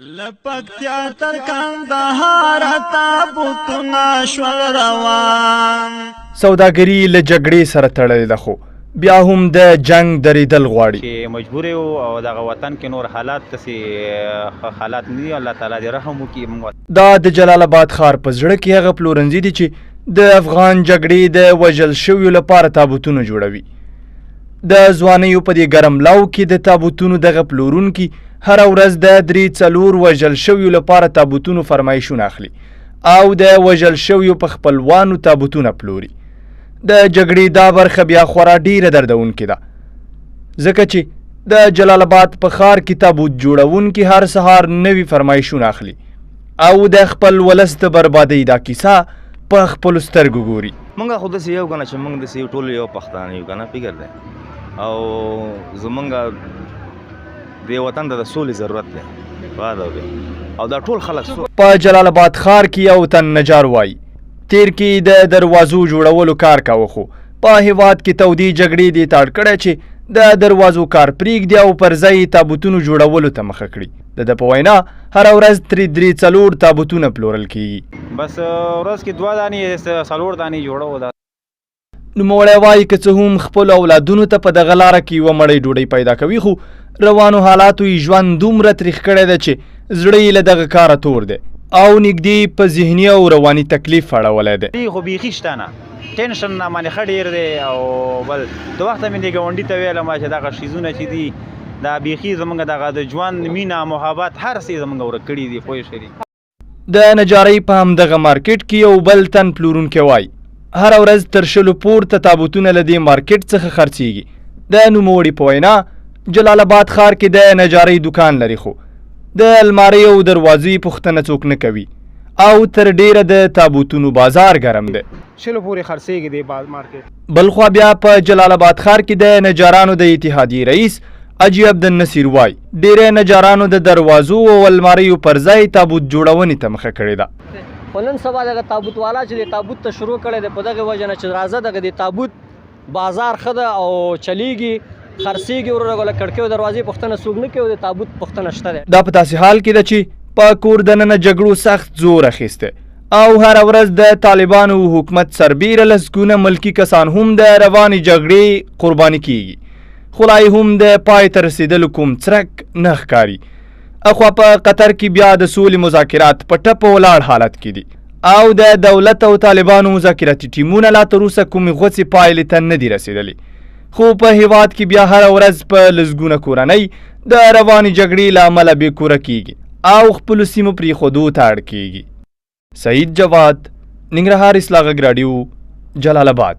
لپکتیا تر کندهار تابوتونه شول روان سوداګري له جګړې سره تړلې ده خو بیا هم د جنگ درېدل غواړي چې مجبور یو او دغه وطن کې نور حالات داسې حالات نه دي. الله تعالی دې رحم وکړي. دا د جلال آباد ښار په زړه کې هغه پلورنځي دي چې د افغان جګړې د وژل شویو لپاره تابوتونه جوړوي. د ځوانیو په دې ګرم لو کې د تابوتونو دغه پلورونکي هر ورځ د 3-4 وژل شویو لپاره تابوتونو فرمایشونه اخلي او د وژل شویو په خپلوانو تابوتونه پلوري. د جګړې دا برخه بیا خورا ډیره دردونکې ده ځکه چې د جلال آباد په ښار کې تابوت جوړونکي هر سهار نوي فرمایشونه اخلي او د خپل ولس د بربادۍ دا کیسه په خپلو سترګو ګوري. مونږ خو داسې یو که نه چې مونږ داسې ټول یو پښتانه یو که نه فکر دی او زمونږ د وطن د سولې ضرورت دی او دا ټول خلک په جلال آباد ښار کې یو تن نجار وایي تیر کې د دروازو جوړولو کار کاوه خو په هېواد کې تودې جګړې دې تاړ کړی چې د دروازو کار پرېږدي او پر ځای یې تابوتونو جوړولو ته مخه کړي. د ده په وینا هره ورځ 3-4 تابوتونه پلورل کېږي. بس ورځ کې 2 دانې 4 دانې جوړو. نوموړی وایي که څه هم خپلو اولادونو ته په دغه لاره کې یوه مړۍ ډوډۍ پیدا کوي خو روانو حالاتو یې ژوند دومره تریخ کړی ده چې زړه یې له دغه کاره تور دی او نږدې په ذهني او رواني تکلیف اړولی دی. خو بیخي شته نه ټینشن نه باندې ښه ډېر دی او بل د وخته مې دې ګاونډي ته ویلم چې دغه شیزونه چې دي دا بیخي زموږ دغه د ژوند مینه محبت هر څه زموږ ورک کړي دي. پوه شوې د نجارۍ په همدغه مارکیټ کې یو بل تن پلورونکی وایي هره ورځ تر 20 پورته تابوتونه له دې مارکیټ څخه خرڅېږي. د نوموړي په وینا جلال آباد ښار کې د نجارۍ دکان لري خو د المارۍ او دروازې پوښتنه څوک نه کوي او تر ډیره د تابوتونو بازار ګرم دی. 20 پورې خرڅېږي د مارکیټ. بلخوا بیا په جلال آباد ښار کې د نجارانو د اتحادیې رئیس اجي عبدالنصیر وایي ډیری نجارانو د دروازو او الماریو پر ځای تابوت جوړونې ته مخه کړې ده. خو نن سبا دغه تابوت والا چې د تابوت ته شروع کړی دی په دغه وجه نه چې راځه دغه د تابوت بازار ښه ده او چلیږي خرڅېږي ورغله کړکۍ او دروازې پوښتنه څوک نه کوي او د تابوت پوښتنه شته دی. دا په داسې حال کې ده چې په کور دننه جګړو سخت زور اخیستی او هره ورځ د طالبانو حکومت سربیره لسګونه ملکي کسان هم د روانې جګړې قرباني کیږي خو لا هم د پای ته رسېدلو کوم څرک نه ښکاري. اخوا په قطر کې بیا د سولې مذاکرات په ټپه ولاړ حالت کې دي او د دولت او طالبانو مذاکراتي ټیمونه لا تر اوسه کومې غوڅې پایلې ته نه دي رسېدلي خو په هېواد کې بیا هره ورځ په لسګونه کورنۍ د روانې جګړې له امله بې کوره کیږي او خپلو سیمو پرېښودو ته اړ کیږي. سعید جواد، ننګرهار اصلاح غږ راډیو، جلال آباد.